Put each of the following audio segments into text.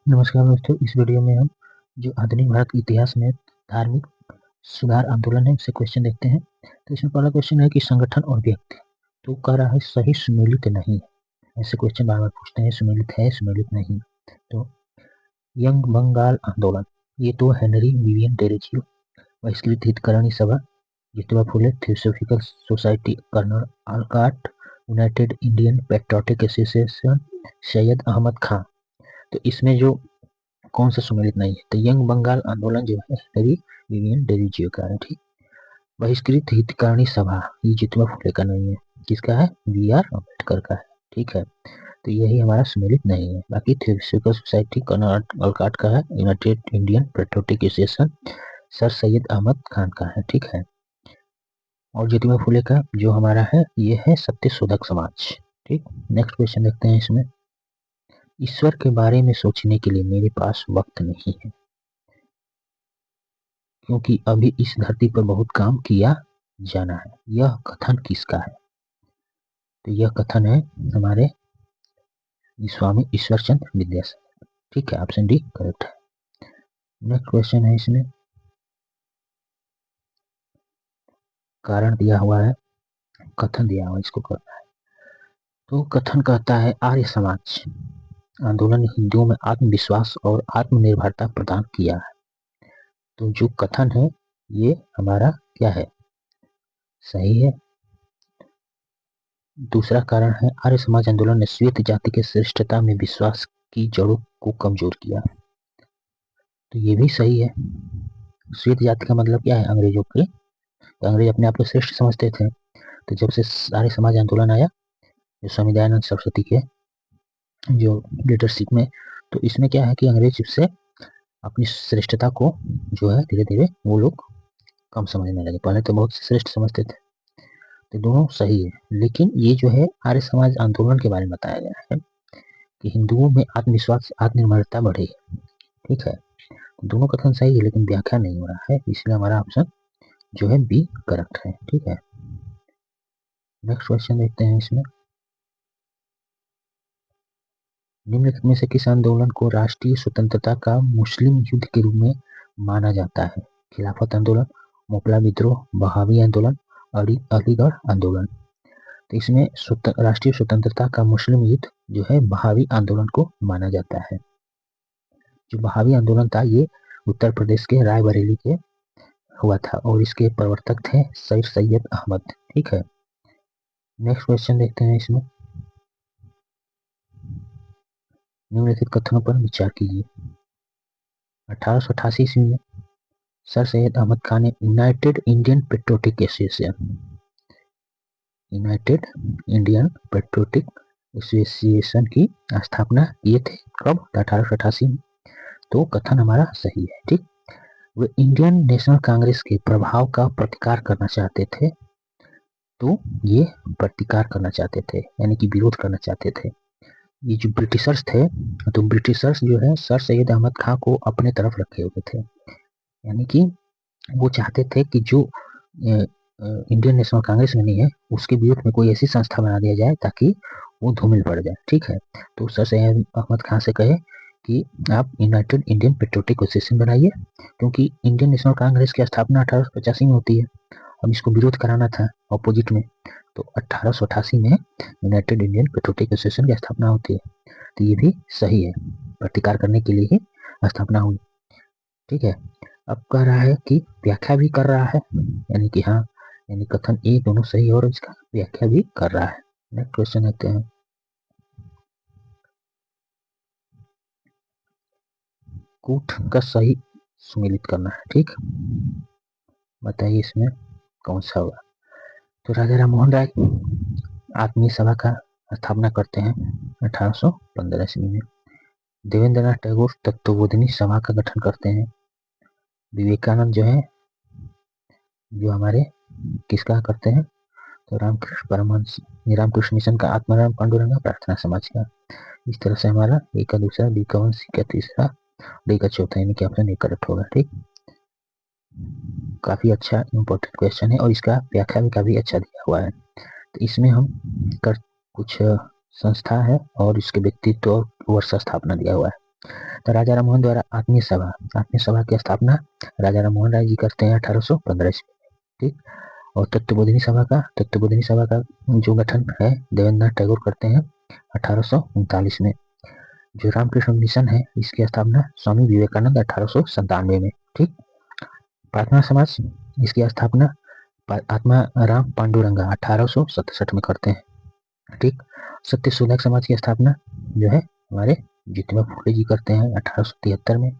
नमस्कार दोस्तों, इस वीडियो में हम जो आधुनिक भारत के इतिहास में धार्मिक सुधार आंदोलन है उससे क्वेश्चन देखते हैं। तो इसमें पहला क्वेश्चन है कि संगठन और व्यक्ति, तो कह रहा है सही सुमेलित नहीं है। ऐसे क्वेश्चन बार बार पूछते हैं, सुमेलित है सुमेलित नहीं। तो यंग बंगाल आंदोलन, ये तो Henry Vivian टेरेजियो, Bahishkrit Hitakarini Sabha, Jyotiba Phule theosophical society, colonel Olcott, united Indian patriotic association, Syed Ahmad Khan. तो इसमें जो कौन सा सुमेलित नहीं है, तो यंग बंगाल आंदोलन जो है हेनरी विवियन टेरेजियो का है। ठीक। बहिष्कृत हितकारिणी सभा, ये ज्योतिबा फुले का नहीं है, किसका है, बी आर अम्बेडकर का है। ठीक है, तो यही हमारा सुमेलित नहीं है। बाकी थियोसॉफिकल सोसाइटी कर्नाटक अल्काट का है, United Indian patriotic Association sir Syed Ahmad Khan का है। ठीक है, और ज्योतिबा फुले का जो हमारा है ये है सत्य शोधक समाज। ठीक। नेक्स्ट क्वेश्चन देखते हैं इसमें, ईश्वर के बारे में सोचने के लिए मेरे पास वक्त नहीं है, क्योंकि अभी इस धरती पर बहुत काम किया जाना है। यह कथन किसका है, तो यह कथन है हमारे स्वामी ईश्वरचंद्र विद्यासागर। ठीक है, ऑप्शन डी करेक्ट है। नेक्स्ट क्वेश्चन है इसमें, कारण दिया हुआ है, कथन दिया हुआ है, इसको करना है। तो कथन कहता है आर्य समाज आंदोलन ने हिंदुओं में आत्मविश्वास और आत्मनिर्भरता प्रदान किया है। तो जो कथन है ये हमारा क्या है, सही है। दूसरा कारण है आर्य समाज आंदोलन ने श्वेत जाति के श्रेष्ठता में विश्वास की जड़ों को कमजोर किया। तो ये भी सही है। श्वेत जाति का मतलब क्या है, अंग्रेजों के, तो अंग्रेज अपने आप को श्रेष्ठ समझते थे। तो जब से आर्य समाज आंदोलन आया, जो स्वामी दयानंद सरस्वती के जो लीडरशिप में, तो इसमें क्या है कि अंग्रेज से अपनी श्रेष्ठता को जो है धीरे धीरे वो लोग कम समझने लगे। पहले तो बहुत श्रेष्ठ समझते थे। तो दोनों सही है, लेकिन ये जो है आर्य समाज आंदोलन के बारे में बताया गया है कि हिंदुओं में आत्मविश्वास आत्मनिर्भरता बढ़े। ठीक है, दोनों कथन सही है लेकिन व्याख्या नहीं हो रहा है, इसलिए हमारा ऑप्शन जो है बी करेक्ट है। ठीक है, नेक्स्ट क्वेश्चन देखते हैं इसमें, निम्नलिखित में से किस आंदोलन को राष्ट्रीय स्वतंत्रता का मुस्लिम युद्ध के रूप में माना जाता है, खिलाफत आंदोलन, मोपला विद्रोह, बहावी आंदोलन, अलीगढ़ आंदोलन। तो इसमें राष्ट्रीय स्वतंत्रता का मुस्लिम युद्ध जो है बहावी आंदोलन को माना जाता है। जो बहावी आंदोलन था ये उत्तर प्रदेश के रायबरेली के हुआ था और इसके प्रवर्तक थे सर सैयद अहमद। ठीक है, नेक्स्ट क्वेश्चन देखते हैं इसमें, निम्नलिखित कथनों पर विचार कीजिए। 1888 ईस्वी में सर सैयद अहमद खान ने United Indian patriotic association, United Indian patriotic association की स्थापना किए थे। कब, 1888 में। तो कथन हमारा सही है। ठीक, वे इंडियन नेशनल कांग्रेस के प्रभाव का प्रतिकार करना चाहते थे। तो ये प्रतिकार करना चाहते थे यानी कि विरोध करना चाहते थे। ये जो ब्रिटिशर्स थे, तो ब्रिटिशर्स जो है सर सैयद अहमद खान को अपने तरफ रखे हुए थे, यानी कि वो चाहते थे कि जो इंडियन नेशनल कांग्रेस नहीं है उसके विरुद्ध में कोई ऐसी संस्था बना दिया जाए ताकि वो धूमिल पड़ जाए। ठीक है, तो सर सैयद अहमद खान से कहे कि आप यूनाइटेड इंडियन पेट्रियोटिक एसोसिएशन बनाइए, क्योंकि इंडियन नेशनल कांग्रेस की स्थापना 1885 में होती है। अब इसको विरोध कराना था अपोजिट में, तो 1888 में यूनाइटेड इंडियन पेट्रियोटिक एसोसिएशन की स्थापना होती है। तो ये भी सही है, प्रतिकार करने के लिए ही स्थापना हुई। ठीक है, अब कह रहा है कि व्याख्या भी कर रहा है, यानी कि हाँ, यानी कथन ए दोनों सही और इसका व्याख्या भी कर रहा है। नेक्स्ट क्वेश्चन देखते हैं, कूट का सही सुमेलित करना है। ठीक, बताइए इसमें कौन सा होगा। तो राजा राम मोहन राय आत्मीय सभा का स्थापना करते हैं 1815 ईस्वी में। देवेंद्रनाथ टैगोर तत्वबोधिनी सभा का गठन करते हैं। विवेकानंद जो है जो हमारे किसका करते हैं, तो रामकृष्ण परमहंस रामकृष्ण मिशन का, आत्माराम पांडुरंग प्रार्थना समाज का। इस तरह से हमारा ए का दूसरा, बी का सी का तीसरा, डी का चौथा, यानी कि ऑप्शन ए करेक्ट होगा। ठीक, काफी अच्छा इंपॉर्टेंट क्वेश्चन है और इसका व्याख्या भी काफी अच्छा दिया हुआ है। तो इसमें हम कर कुछ संस्था है और इसके व्यक्तित्व और वर्ष स्थापना दिया हुआ है। तो राजा राममोहन द्वारा आत्मीय सभा की स्थापना राजा राममोहन राय जी करते हैं 1815 ईस्वी में। ठीक। और तत्वबोधिनी सभा का जो गठन है देवेंद्रनाथ टैगोर करते हैं 1839 में। जो रामकृष्ण मिशन है इसकी स्थापना स्वामी विवेकानंद 1897 में। ठीक। प्रार्थना समाज इसकी स्थापना आत्मा राम पांडुरंगा 1867 में करते हैं। ठीक। सत्य शोधक समाज की स्थापना जो है हमारे ज्योतिबा फुले जी करते हैं 1873 में।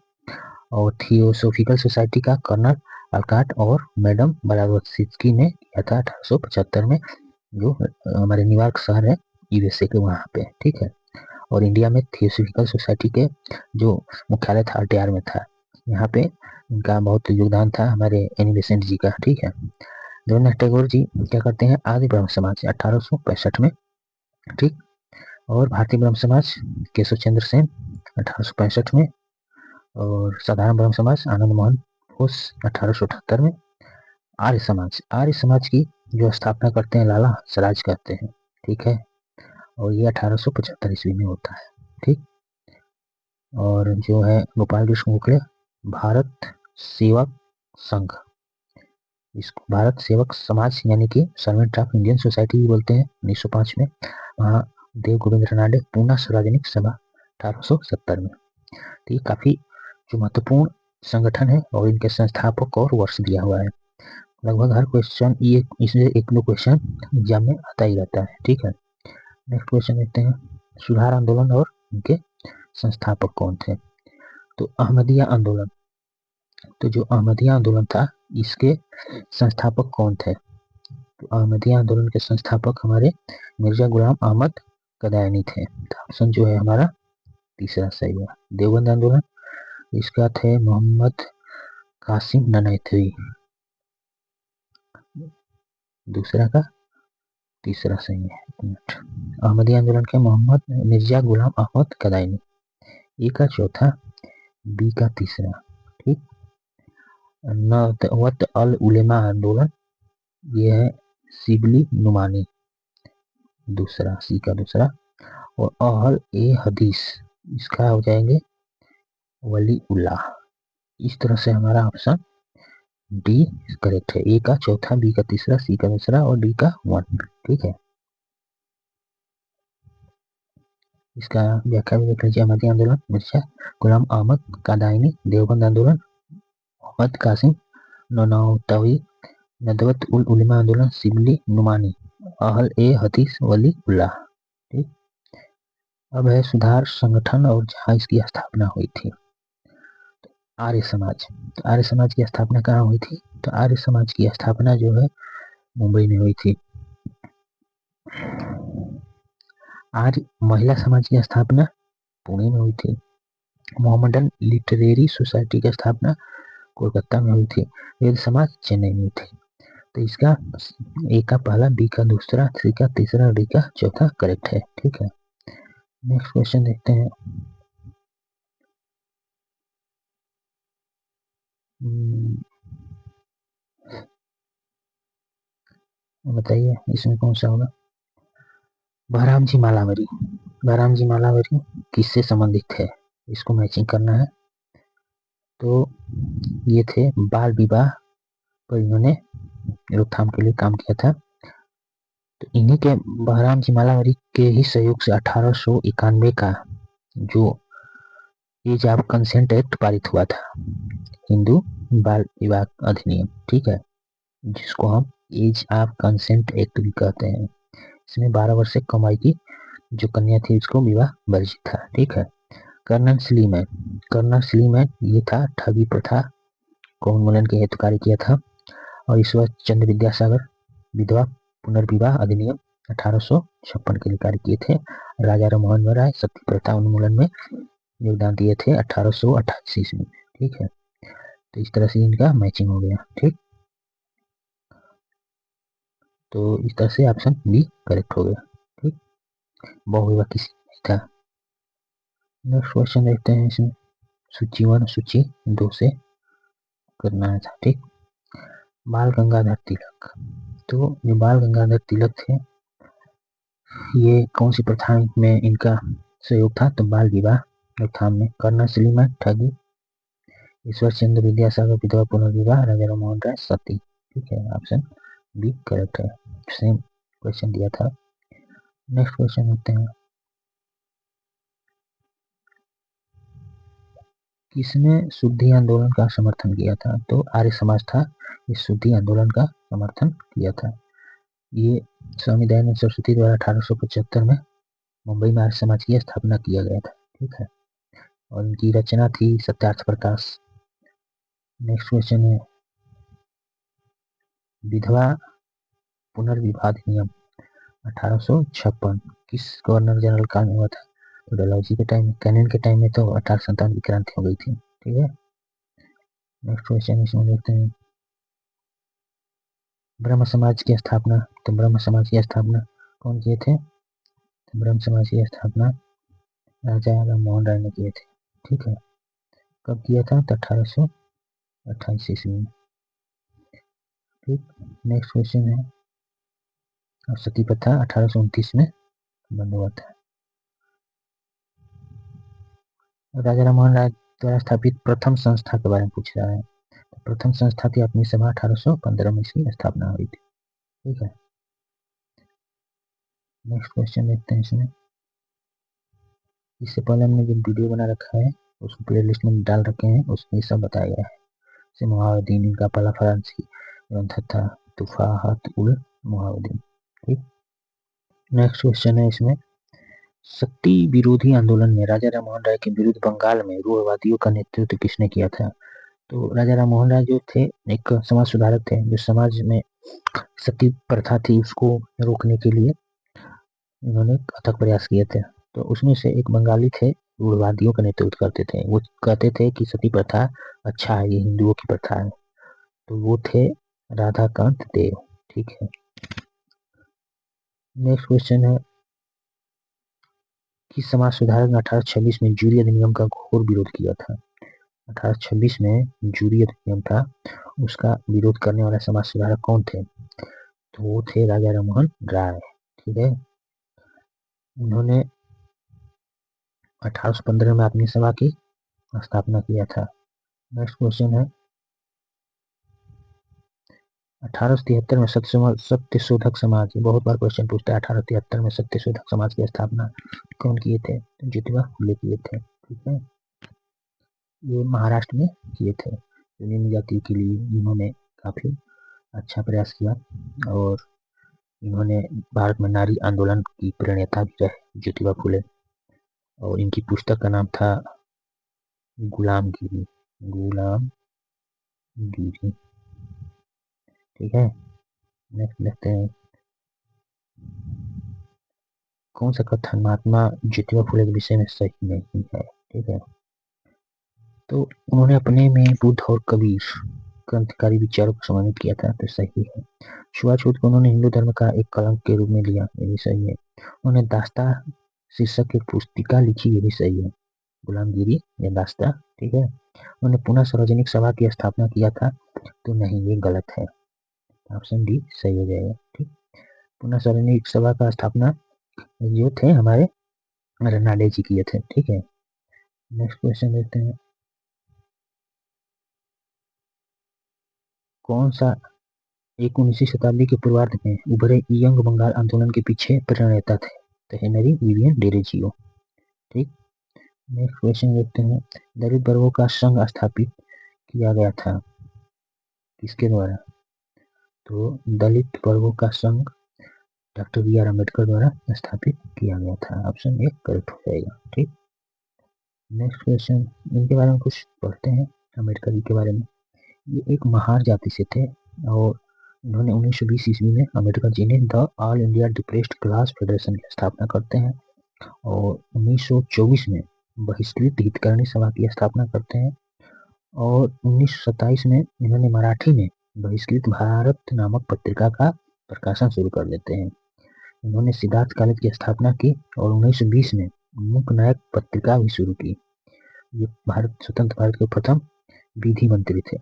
और थियोसोफिकल सोसाइटी का कर्नल अल्काट और मैडम ब्लावत्स्की ने किया था 1875 में, जो हमारे न्यूयॉर्क शहर है यूएसए के वहाँ पे। ठीक है। और इंडिया में थियोसोफिकल सोसाइटी के जो मुख्यालय था RTR में था। यहाँ पे इनका बहुत योगदान था हमारे एनी बेसेंट जी का। ठीक है। रवींद्रनाथ टैगोर जी क्या करते हैं आदि ब्रह्म समाज 1865 में। ठीक। और भारतीय ब्रह्म समाज केशव चंद्र सेन 1865 में। और साधारण ब्रह्म समाज आनंद मोहन घोष 1878 में। आर्य समाज की जो स्थापना करते हैं लाला हंसराज करते हैं। ठीक है। और ये 1875 ईस्वी में होता है। ठीक। और जो है गोपाल कृष्ण गोखले भारत सेवक संघ, इसको भारत सेवक समाज यानी कि सर्वेंट ऑफ इंडियन सोसाइटी भी बोलते हैं 1905 में। वहाँ देव गोविंद रनाडे पूना सार्वजनिक सभा 1870 में। तो ये काफी जो महत्वपूर्ण संगठन है और इनके संस्थापक और वर्ष दिया हुआ है। लगभग हर क्वेश्चन ये इसमें एक दो क्वेश्चन एग्जाम में आता ही रहता है। ठीक है। नेक्स्ट क्वेश्चन देखते हैं सुधार आंदोलन और इनके संस्थापक कौन थे। तो अहमदिया आंदोलन, तो जो अहमदिया आंदोलन था इसके संस्थापक कौन थे। तो अहमदिया आंदोलन के संस्थापक हमारे मिर्जा गुलाम अहमद कदायनी थे। ऑप्शन जो है हमारा तीसरा सही है। देवबंद आंदोलन इसका थे मोहम्मद कासिम ननैथवी, दूसरा का तीसरा सही है। अहमदिया आंदोलन के मोहम्मद मिर्जा गुलाम अहमद कदायनी, ए का चौथा, बी का तीसरा। ठीक। नदवत अल उलेमा आंदोलन ये है शिबली नुमानी, दूसरा, सी का दूसरा। और अहल ए हदीस इसका हो जाएंगे वली उल्लाह। इस तरह से हमारा ऑप्शन डी करेक्ट है। ए का चौथा, बी का तीसरा, सी का दूसरा और डी का 1। ठीक है। इसका व्याख्या भी देख लीजिए। अहमदी आंदोलन मिर्जा गुलाम अहमद कादायनी, देवबंद आंदोलन मोहम्मद कासिम ननौतवी, नदवत उल उलेमा आंदोलन शिबली नुमानी, अहल ए हदीस वली उल्लाह। ठीक। अब है सुधार संगठन और जहाँ इसकी स्थापना हुई थी। आर्य समाज, तो आर्य समाज की स्थापना कहाँ हुई थी। तो आर्य समाज की स्थापना जो है मुंबई में हुई थी। आर्य महिला समाज की स्थापना पुणे में हुई थी। मोहम्मडन लिटरेरी सोसाइटी की स्थापना कोलकाता में हुई थी। वेद समाज चेन्नई में थी। तो इसका ए का पहला, बी का दूसरा, सी का तीसरा, डी का चौथा करेक्ट है। ठीक है। नेक्स्ट क्वेश्चन देखते हैं। बताइए इसमें कौन सा होगा। बहराम जी मालावरी, बहराम जी मालावरी किससे संबंधित है, इसको मैचिंग करना है। तो ये थे बाल विवाह पर इन्होंने रोकथाम के लिए काम किया था। तो इन्हीं के बहराम जी मालावरी के ही सहयोग से 1891 का जो एज ऑफ कंसेंट एक्ट पारित हुआ था, हिंदू बाल विवाह अधिनियम। ठीक है। जिसको हम एज ऑफ कंसेंट एक्ट भी कहते हैं। इसमें 12 वर्ष से कम आयु की जो कन्या थी उसको विवाह वर्जित था। ठीक है। कर्नल स्लीमैन, कर्नल स्लीमैन ये था ठगी प्रथा को उन्मूलन के हेतु कार्य किया था। और ईश्वर चंद्र विद्यासागर विधवा पुनर्विवाह अधिनियम 1856 के लिए कार्य किए थे। राजा राममोहन राय सती प्रथा उन्मूलन में योगदान दिए थे 1888 ईस्वी में। ठीक है। तो इस तरह से इनका मैचिंग हो गया। ठीक। तो इस तरह से ऑप्शन बी करेक्ट हो गया। ठीक। बहुविवाह किसी नहीं था। नेक्स्ट क्वेश्चन देखते हैं। इसमें सूची 1 सूची 2 से करना था। ठीक। बाल गंगाधर तिलक, तो जो बाल गंगाधर तिलक थे ये कौन सी प्रथा में इनका सहयोग था। तो बाल विवाह उत्थान में। कर्नल सलीमा ठगी, ईश्वर चंद्र विद्यासागर विधवा पुनर्विवाह, राजा राम मोहन राय सती। ठीक है, ऑप्शन बी करेक्ट है, सेम क्वेश्चन दिया था। नेक्स्ट क्वेश्चन देखते हैं, किसने शुद्धि आंदोलन का समर्थन किया था? तो आर्य समाज था, इस शुद्धि आंदोलन का समर्थन किया था। ये स्वामी दयानंद सरस्वती द्वारा 1875 में मुंबई में आर्य समाज की स्थापना किया गया था। ठीक है, और इनकी रचना थी सत्यार्थ प्रकाश। नेक्स्ट क्वेश्चन है, विधवा पुनर्विवाह अधिनियम 1856 किस गवर्नर जनरल काल में हुआ था? तो डलहौजी के टाइम में, कैनिंग के टाइम में तो 1857 की क्रांति हो गई थी। ठीक है, नेक्स्ट क्वेश्चन इसमें देखते हैं, ब्रह्म समाज की स्थापना, तो ब्रह्म समाज की स्थापना कौन किए थे? तो ब्रह्म समाज की स्थापना राजा राम मोहन राय ने किए थे। ठीक है, कब किया था? तो 1828 ईस्वी में। ठीक, नेक्स्ट क्वेश्चन है, और सती प्रथा 1829 में बंद हुआ था। राजा राम मोहन राय द्वारा स्थापित प्रथम संस्था के बारे में पूछ रहा है। तो प्रथम संस्था थी अपनी सभा, 1815 में इसकी स्थापना हुई थी। ठीक है, नेक्स्ट क्वेश्चन देखते हैं इसमें, इससे पहले हमने जो वीडियो बना रखा है उसको प्ले लिस्ट में डाल रखे हैं, उसमें सब बताया गया है, जैसे मुहावदीन, इनका पहला फारसी ग्रंथ था तुफाहत उल मुहावदीन। ठीक, नेक्स्ट क्वेश्चन है इसमें, सत्ती विरोधी आंदोलन में राजा राम मोहन राय के विरुद्ध बंगाल में रूढ़वादियों का नेतृत्व किसने किया था? तो राजा राम मोहन राय जो थे एक समाज सुधारक थे, जो समाज में सती प्रथा थी उसको रोकने के लिए उन्होंने अथक प्रयास किए थे। तो उसमें से एक बंगाली थे, रूढ़वादियों का नेतृत्व करते थे, वो कहते थे कि सती प्रथा अच्छा है, ये हिंदुओं की प्रथा है। तो वो थे राधाकांत देव। ठीक है, नेक्स्ट क्वेश्चन है, कि समाज सुधारक ने 1826 में जूरी अधिनियम का घोर विरोध किया था? 1826 में जूरी अधिनियम था, उसका विरोध करने वाला समाज सुधारक कौन थे? तो वो थे राजा राममोहन राय। ठीक है, उन्होंने 1815 में अपनी सभा की स्थापना किया था। नेक्स्ट क्वेश्चन है, 1873 में सत्य शोधक समाज, बहुत बार क्वेश्चन पूछता है, 1873 में सत्य शोधक समाज की स्थापना कौन किए थे? तो ज्योतिबा फुले किए थे। ठीक है, ये महाराष्ट्र में किए थे, निम्न जाति के लिए इन्होंने काफी अच्छा प्रयास किया, और इन्होंने भारत में नारी आंदोलन की प्रणेता भी रहे ज्योतिबा फुले, और इनकी पुस्तक का नाम था गुलामगिरी। गुलामगिरी। ठीक है, नेक्स्ट देखते हैं, कौन सा कथन महात्मा ज्योतिबा फुले के विषय में सही नहीं है? ठीक है, तो उन्होंने अपने में बुद्ध और कबीर क्रांतिकारी विचारों को सम्मानित किया था, तो सही है। छुआछूत को उन्होंने हिंदू धर्म का एक कलंक के रूप में लिया, ये भी सही है। उन्होंने दास्ता शीर्षक एक पुस्तिका लिखी, ये भी सही है, गुलामगिरी या दास्ता। ठीक है, उन्होंने पुनः सार्वजनिक सभा की स्थापना किया था, तो नहीं, ये गलत है, ऑप्शन डी सही हो जाएगा। ठीक, पुनः सार्वजनिक सभा का स्थापना जो थे हमारे रनाडे जी किए थे। ठीक है, नेक्स्ट क्वेश्चन देखते हैं, कौन सा एक 19वीं शताब्दी के पूर्वार्ध में उभरे यंग बंगाल आंदोलन के पीछे प्रणेता थे? तो हेनरी विवियन डेरेजियो। ठीक, नेक्स्ट क्वेश्चन देखते हैं, दलित वर्गों का संघ स्थापित किया गया था किसके द्वारा? तो दलित वर्गों का संघ डॉक्टर बी आर अम्बेडकर द्वारा स्थापित किया गया था, ऑप्शन ए करेक्ट हो जाएगा। ठीक, नेक्स्ट क्वेश्चन, इनके बारे में कुछ पढ़ते हैं, अम्बेडकर जी के बारे में। ये एक महार जाति से थे, और उन्होंने 1920 ईस्वी में अम्बेडकर जी ने the all India depressed class federation की स्थापना करते हैं, और 1924 में बहिष्कृत हितकारिणी सभा की स्थापना करते हैं, और 1927 में इन्होंने मराठी में बहिष्कृत भारत नामक पत्रिका का प्रकाशन शुरू कर देते हैं। इन्होंने सिद्धार्थ कॉलेज की स्थापना की, और 1920 में मूक नायक पत्रिका भी शुरू की। ये स्वतंत्र भारत के प्रथम विधि मंत्री थे।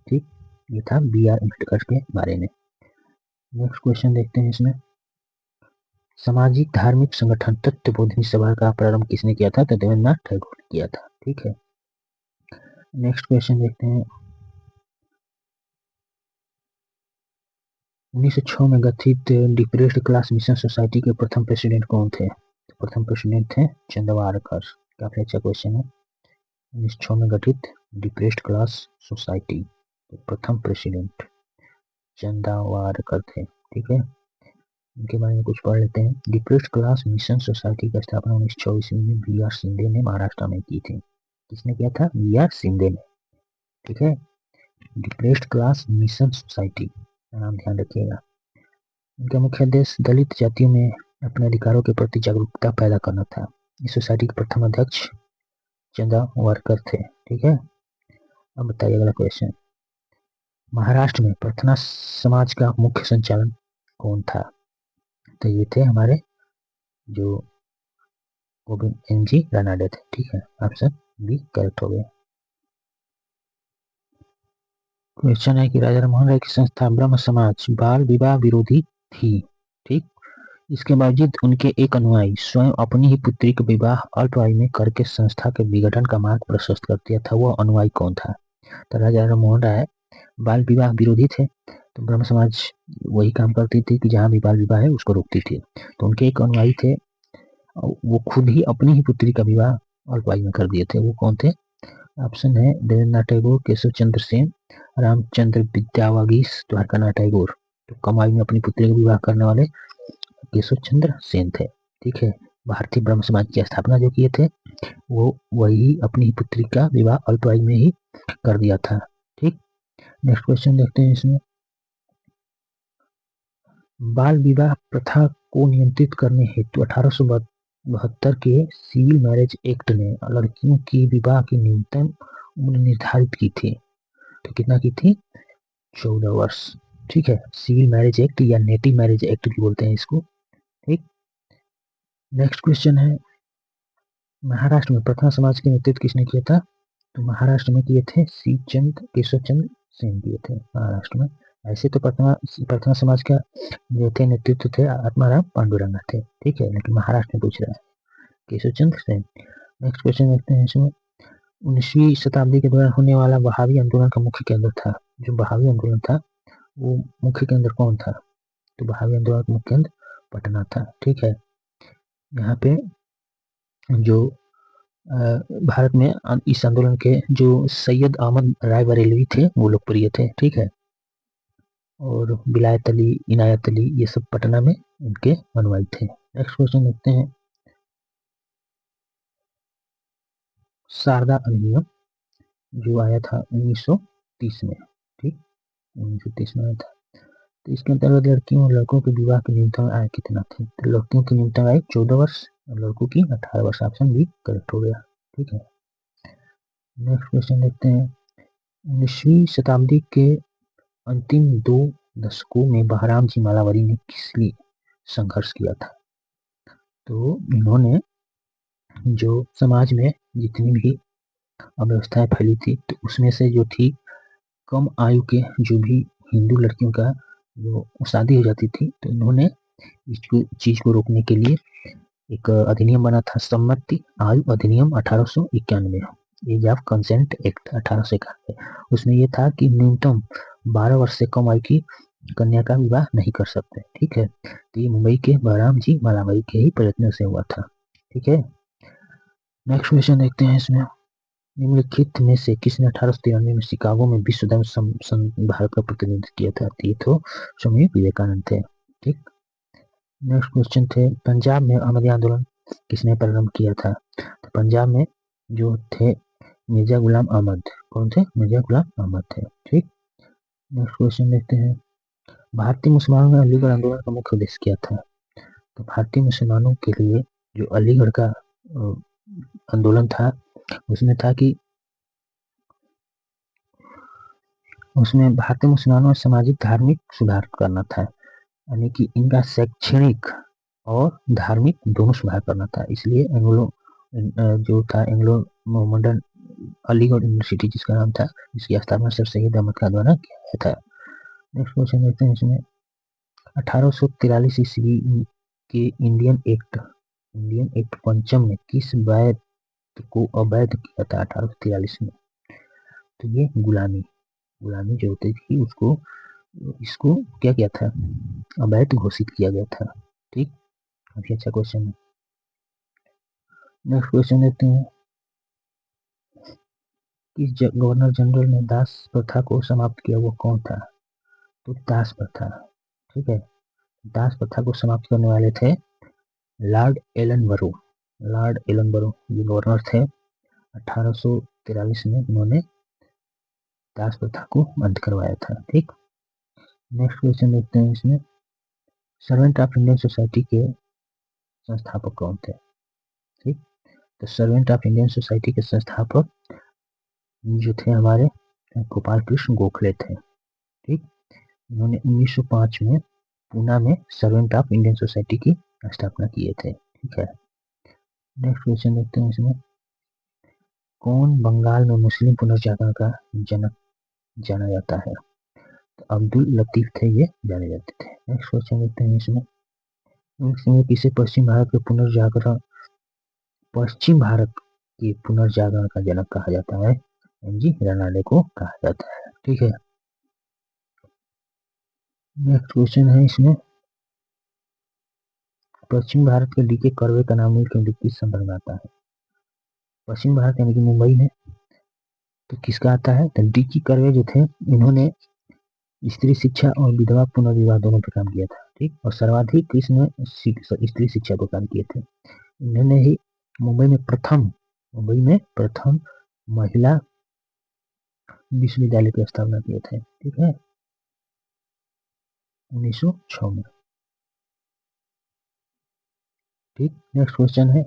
ठीक, ये था बी आर अम्बेडकर के बारे में। नेक्स्ट क्वेश्चन देखते हैं इसमें, सामाजिक धार्मिक संगठन तत्वबोधिनी सभा का प्रारंभ किसने किया था? तो देवेंद्रनाथ टैगोर ने किया था। ठीक है, नेक्स्ट क्वेश्चन देखते हैं। 1906 में गठित डिप्रेस्ड क्लास मिशन सोसाइटी के प्रथम प्रेसिडेंट कौन थे? तो प्रथम प्रेसिडेंट थे चंद्रवारकर। काफी अच्छा क्वेश्चन है। 1906 में गठित डिप्रेस्ड क्लास सोसाइटी के प्रथम प्रेसिडेंट चंद्रवारकर थे। ठीक है, इनके बारे में कुछ पढ़ लेते हैं। डिप्रेस्ड क्लास मिशन सोसाइटी की स्थापना 1924 में बी आर शिंदे ने महाराष्ट्र में की थी। किसने किया था? बी आर शिंदे ने। ठीक है, डिप्रेस्ड क्लास मिशन सोसाइटी का नाम ध्यान रखिएगा। इनका मुख्य उद्देश्य दलित जातियों में अपने अधिकारों के प्रति जागरूकता पैदा करना था। इस सोसाइटी के प्रथम अध्यक्ष चंद्रवारकर थे। ठीक है, अब बताइए अगला क्वेश्चन। महाराष्ट्र में प्रार्थना समाज का मुख्य संचालन कौन था? तो ये थे हमारे जो गोविंद एन जी रानाडे थे। ठीक है, ऑप्शन बी करेक्ट हो गया। क्वेश्चन है कि राजा राममोहन राय की संस्था ब्रह्म समाज बाल विवाह विरोधी थी। ठीक, इसके बावजूद उनके एक अनुयायी स्वयं अपनी ही पुत्री का विवाह अल्प आयु में करके संस्था के विघटन का मार्ग प्रशस्त कर दिया था। वह अनुयायी कौन था? तो राजा राममोहन राय बाल विवाह विरोधी थे, तो ब्रह्म समाज वही काम करती थी कि जहाँ भी बाल विवाह है उसको रोकती थी। तो उनके एक अनुयायी थे, वो खुद ही अपनी ही पुत्री का विवाह अल्प आयु में कर दिए थे। वो कौन थे? ऑप्शन है देवेंद्रनाथ टैगोर, केशव चंद्र सेन, रामचंद्र विद्यावागीश, द्वारकानाथ टैगोर। तो कम आयु में अपनी पुत्री का विवाह करने वाले केशव चंद्र सेन थे। ठीक है, भारतीय ब्रह्म समाज की स्थापना जो किए थे वो वही अपनी पुत्री का विवाह अल्प आयु में ही कर दिया था। ठीक, नेक्स्ट क्वेश्चन देखते हैं। इसमें बाल विवाह प्रथा को नियंत्रित करने हेतु 1872 के सिविल मैरिज एक्ट ने लड़कियों की विवाह की न्यूनतम उम्र निर्धारित की थी। तो कितना की थी? 14 वर्ष। ठीक है, सिविल मैरिज एक्ट या नेटिव मैरिज एक्ट भी बोलते हैं इसको। ठीक, नेक्स्ट क्वेश्चन है महाराष्ट्र में प्रार्थना समाज के नेतृत्व किसने किया था? तो महाराष्ट्र में किए थे केशव चंद्र सेन किए थे महाराष्ट्र में। ऐसे तो प्रार्थना समाज का जो थे नेतृत्व थे आत्माराम पांडुरंगा थे। ठीक है, लेकिन महाराष्ट्र में पूछ रहा है केशव चंद्र सेन। नेक्स्ट क्वेश्चन देखते हैं। इसमें 19वीं शताब्दी के दौरान होने वाला बहावी आंदोलन का मुख्य केंद्र था। जो बहावी आंदोलन था वो मुख्य केंद्र कौन था? तो बहावी आंदोलन का मुख्य केंद्र पटना था। ठीक है, यहाँ पे जो भारत में इस आंदोलन के जो सैयद अहमद राय बरेलवी थे वो लोकप्रिय थे। ठीक है, और विलायत अली, इनायत अली, ये सब पटना में इनके अनुयायी थे। नेक्स्ट क्वेश्चन देखते हैं। शारदा अधिनियम जो आया था 1930 में। ठीक, 1930 में आया था। तो इसके अंतर्गत लड़कियों और लड़कों के विवाह की न्यूनतम आयु कितना थी? तो लड़कियों की न्यूनतम आयु 14 वर्ष और लड़कों की 18 वर्ष। ऑप्शन बी करेक्ट हो गया। ठीक है, नेक्स्ट क्वेश्चन देखते हैं। 19वीं शताब्दी के अंतिम 2 दशकों में बहराम जी मालावरी ने किस लिए संघर्ष किया था? तो इन्होंने जो समाज में जितनी भी अव्यवस्थाएं फैली थी तो उसमें से जो थी कम आयु के जो भी हिंदू लड़कियों का जो शादी हो जाती थी, तो इन्होंने इस चीज को रोकने के लिए एक अधिनियम बना था, सम्मति आयु अधिनियम 1891, एज ऑफ कंसेंट एक्ट 1891। उसमें ये था कि न्यूनतम 12 वर्ष से कम आयु की कन्या का विवाह नहीं कर सकते। ठीक है, तो ये मुंबई के बहराम जी मालावरी के ही प्रयत्न से हुआ था। ठीक है, नेक्स्ट क्वेश्चन देखते हैं। इसमें निम्नलिखित में से किसने 1893 में शिकागो में विश्व धर्म भारत का प्रतिनिधित्व किया था? ये तो स्वामी विवेकानंद थे। ठीक, नेक्स्ट क्वेश्चन थे पंजाब में अहमदिया आंदोलन किसने प्रारंभ किया था? तो पंजाब में जो थे मिर्जा गुलाम अहमद। कौन थे? मिर्जा गुलाम अहमद थे। ठीक, नेक्स्ट क्वेश्चन देखते हैं। भारतीय मुसलमानों ने अलीगढ़ आंदोलन का मुख्य उद्देश्य क्या था? तो भारतीय मुसलमानों के लिए जो अलीगढ़ का आंदोलन था उसमें था कि उसमें भारतीय मुसलमानों में सामाजिक धार्मिक सुधार करना था, यानी कि इनका शैक्षणिक और धार्मिक दोनों सुधार करना था। इसलिए जो था एंग्लो मोहम्मदन अलीगढ़ यूनिवर्सिटी जिसका नाम था, इसकी स्थापना सर सैयद अहमद खान द्वारा किया गया था। नेक्स्ट क्वेश्चन देखते हैं। इसमें 1843 ईस्वी कि इंडियन एक्ट पंचम में किस वैध को अवैध किया था 1843 में? तो ये गुलामी जो होती थी इसको क्या किया था? अवैध घोषित किया गया था। ठीक, काफी अच्छा क्वेश्चन है। नेक्स्ट क्वेश्चन देखते हैं, किस गवर्नर जनरल ने दास प्रथा को समाप्त किया, वो कौन था? तो दास प्रथा, ठीक है, दास प्रथा को समाप्त करने वाले थे लॉर्ड एलनबरो। ये गवर्नर थे 1843 में, उन्होंने दास प्रथा को अंत करवाया था। ठीक, नेक्स्ट क्वेश्चन देखते हैं इसमें, सर्वेंट ऑफ इंडियन सोसाइटी के संस्थापक कौन थे? ठीक, तो सर्वेंट ऑफ इंडियन सोसाइटी के संस्थापक जो थे हमारे गोपाल कृष्ण गोखले थे। ठीक, उन्होंने 1905 में पूना में सर्वेंट ऑफ इंडियन सोसाइटी की स्थापना किए थे। ठीक है, नेक्स्ट क्वेश्चन देखते हैं इसमें, कौन बंगाल में मुस्लिम पुनर्जागरण का जनक जाना जाता है? तो अब्दुल लतीफ थे, ये जाने जाते थे। नेक्स्ट क्वेश्चन देखते हैं इसमें किसे पश्चिम भारत के पुनर्जागरण का जनक कहा जाता है? एमजी रनाडे को कहा जाता है। ठीक है, नेक्स्ट क्वेश्चन है इसमें, पश्चिम भारत के डीके कर्वे का नाम नीलकंठ किस संदर्भ में आता है? पश्चिम भारत यानी कि मुंबई में तो किसका आता है? तो डीके कर्वे जो थे, इन्होंने स्त्री शिक्षा और विधवा पुनर्विवाह दोनों पे काम किया था। ठीक, और सर्वाधिक इसने स्त्री शिक्षा को काम किए थे। इन्होंने ही मुंबई में प्रथम महिला विश्वविद्यालय की स्थापना किए थे। ठीक है, 1906 में। ठीक, नेक्स्ट क्वेश्चन है,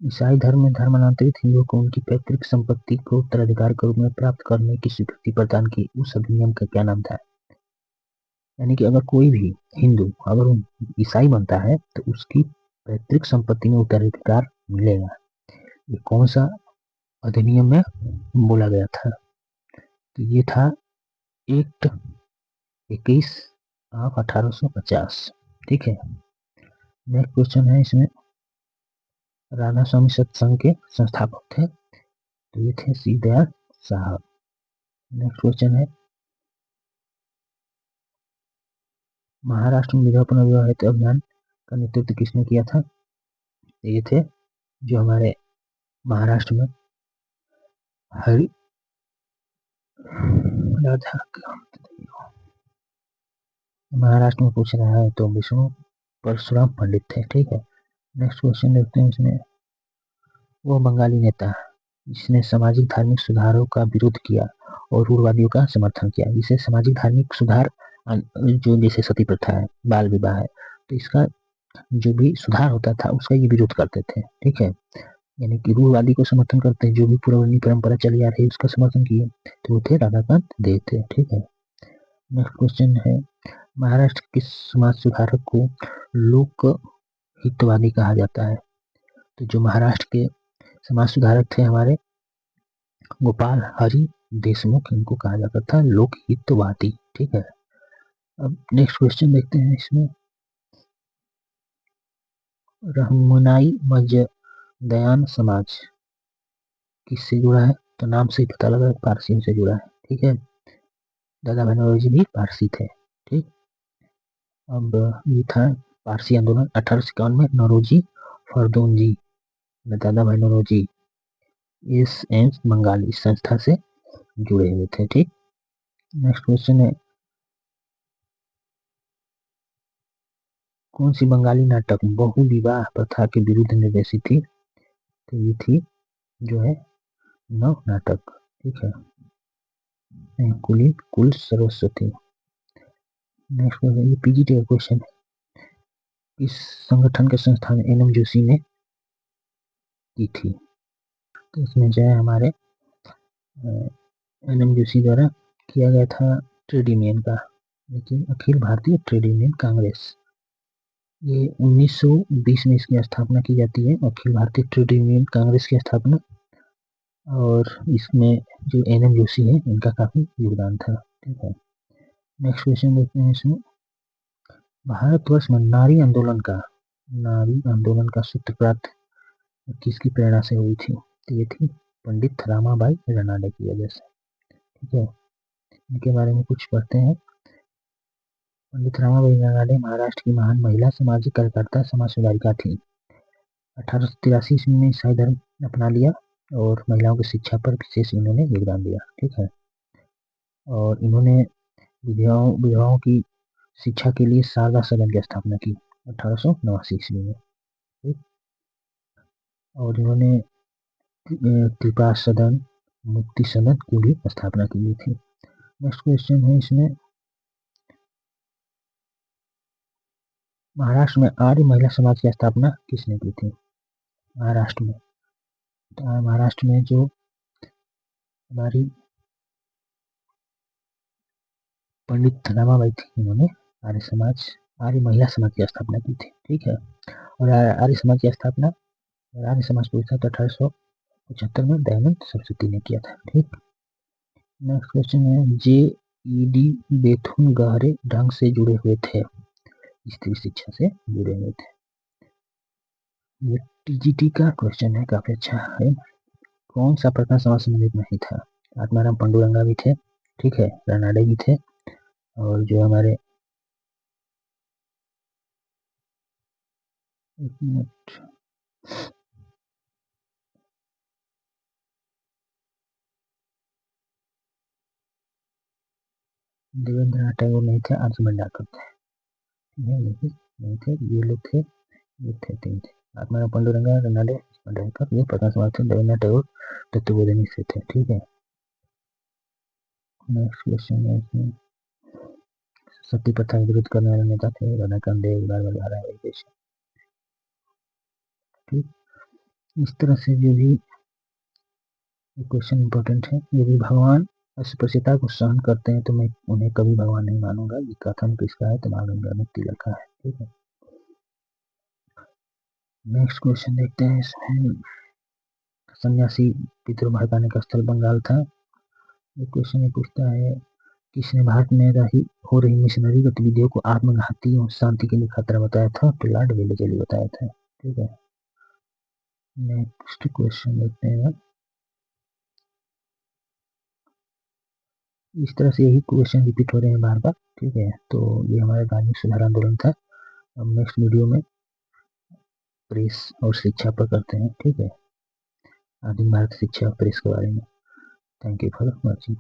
ईसाई धर्म में धर्मांतरित हिंदुओं को उनकी पैतृक संपत्ति को उत्तराधिकार के रूप में प्राप्त करने की स्वीकृति प्रदान की उस अधिनियम का क्या नाम था? यानी कि अगर कोई भी हिंदू अगर ईसाई बनता है तो उसकी पैतृक संपत्ति में उत्तराधिकार मिलेगा। ये कौन सा अधिनियम में बोला गया था? तो ये था एक्ट 21 ऑफ 1850। ठीक है, नेक्स्ट क्वेश्चन है इसमें, राधा स्वामी सत्संग के संस्थापक थे, तो ये थे सी दयाल साहब। नेक्स्ट क्वेश्चन है, महाराष्ट्र में विधवा पुनर्विवाह हेतु अभियान का नेतृत्व किसने किया था? ये थे जो हमारे महाराष्ट्र में हरि राधा, महाराष्ट्र में पूछ रहा है तो विष्णु परशुराम पंडित थे। ठीक है, नेक्स्ट क्वेश्चन देखते हैं इसमें, वो बंगाली नेता जिसने सामाजिक धार्मिक सुधारों का विरोध किया और रूढ़वादियों का समर्थन किया। इसे सामाजिक धार्मिक सुधार जो जैसे सती प्रथा है, बाल विवाह है, तो इसका जो भी सुधार होता था उसका ये विरोध करते थे। ठीक है, यानी कि रूढ़वादी को समर्थन करते हैं, जो भी पुरानी परंपरा चली आ रही है उसका समर्थन किए, तो वो थे राधाकांत देव थे। ठीक है, नेक्स्ट क्वेश्चन है, महाराष्ट्र के समाज सुधारक को लोक हितवादी कहा जाता है? तो जो महाराष्ट्र के समाज सुधारक थे हमारे गोपाल हरि देशमुख, इनको कहा जाता था लोकहितवादी। ठीक है, अब नेक्स्ट क्वेश्चन देखते हैं इसमें, रहमनाई मजदयान समाज किससे जुड़ा है? तो नाम से ही पता लगा पारसियों से जुड़ा है। ठीक है, दादा भाई नौरोजी भी पारसी थे। ठीक, अब ये था पारसी आंदोलन 1851 में, नौरोजी फरदोंजी, दादा भाई नौरोजी इस एम्स बंगाल इस संस्था से जुड़े हुए थे। ठीक, नेक्स्ट क्वेश्चन है, कौन सी बंगाली नाटक बहु विवाह प्रथा के विरुद्ध निर्देशित थी? तो ये थी जो है नव नाटक। ठीक है, कुल सरस्वती। नेक्स्ट क्वेश्चन, ये पीजीटी का क्वेश्चन है, इस संगठन के संस्थान एनएम जोशी ने की थी? तो इसमें जो है हमारे एनएम जोशी द्वारा किया गया था ट्रेड यूनियन का, लेकिन अखिल भारतीय ट्रेड यूनियन कांग्रेस, ये 1920 में इसकी स्थापना की जाती है, अखिल भारतीय ट्रेड यूनियन कांग्रेस की स्थापना, और इसमें जो एनएम जोशी है इनका काफी योगदान था। ठीक है, नेक्स्ट क्वेश्चन देखते हैं इसमें, भारतवर्ष में नारी आंदोलन का सूत्रपात किसकी प्रेरणा से हुई थी? तो ये थी पंडित रामाबाई रनाडे की वजह से। ठीक है, इनके बारे में कुछ पढ़ते हैं। पंडित रामाबाई रनाडे महाराष्ट्र की महान महिला सामाजिक कार्यकर्ता समाज सुधारिका थी। 1883 ईस्वी में ईसाई धर्म अपना लिया और महिलाओं की शिक्षा पर विशेष इन्होंने योगदान दिया। ठीक है, और इन्होंने विधवाओं की शिक्षा के लिए शारदा सदन की स्थापना की 1889 ईस्वी में। और इन्होंने कृपा सदन, मुक्ति सदन की भी स्थापना की गई थी। नेक्स्ट क्वेश्चन है इसमें, महाराष्ट्र में आर्य महिला समाज की स्थापना किसने की थी? महाराष्ट्र में, तो महाराष्ट्र में जो हमारी पंडित रमाबाई थी, इन्होंने आर्य महिला समाज की स्थापना की थी। ठीक है, और आर्य समाज की स्थापना, आर्य समाज को 1875 में दयानंद सरस्वती ने किया था। ठीक, नेक्स्ट क्वेश्चन है, जे.ई.डी. बेथुन गहरे ढंग से जुड़े हुए थे, स्त्री शिक्षा से जुड़े हुए थे। ये टीजीटी का क्वेश्चन है, काफी अच्छा है। कौन सा प्रथम समाज संबंधित नहीं था? आत्माराम पंडुरंगा भी थे, ठीक है, रनाडे भी थे, और जो हमारे देवेंद्रनाथ टैगोर नहीं थे, आर्य भंडारकर थे। नहीं थे, ये लोग थे, ये थे, तीन थे। आत्माराम पंडुरंगा, रनाडे, भंडारकर, ये प्रथम समाज थे। देवेंद्रनाथ टैगोर तत्वबोधिनी से थे। ठीक है, नेक्स्ट क्वेश्चन है इसमें, सती प्रथा विरोध करने वाले नेता थे रमाकांत देव, धारावाही। ठीक, इस तरह से जो भी क्वेश्चन इंपॉर्टेंट है, यदि भगवान अस्पृश्यता को सहन करते हैं तो मैं उन्हें कभी भगवान नहीं मानूंगा। ये कथन किसका है? तो महागंगा में तिलक का है। ठीक है, नेक्स्ट क्वेश्चन देखते हैं इसमें, सन्यासी पितृ भड़काने का स्थल बंगाल था। ये क्वेश्चन ये पूछता है, किसने भारत में हो रही मिशनरी गतिविधियों को आत्मघाती और शांति के लिए खतरा बताया था? तो लॉर्ड वेलेजली बताया था। ठीक है, नेक्स्ट क्वेश्चन देखते हैं। इस तरह से यही क्वेश्चन रिपीट हो रहे हैं बार बार। ठीक है, तो ये हमारा धार्मिक सुधार आंदोलन था। अब नेक्स्ट वीडियो में प्रेस और शिक्षा पर करते हैं। ठीक है, आधुनिक भारत शिक्षा और प्रेस के बारे में। Thank you for watching.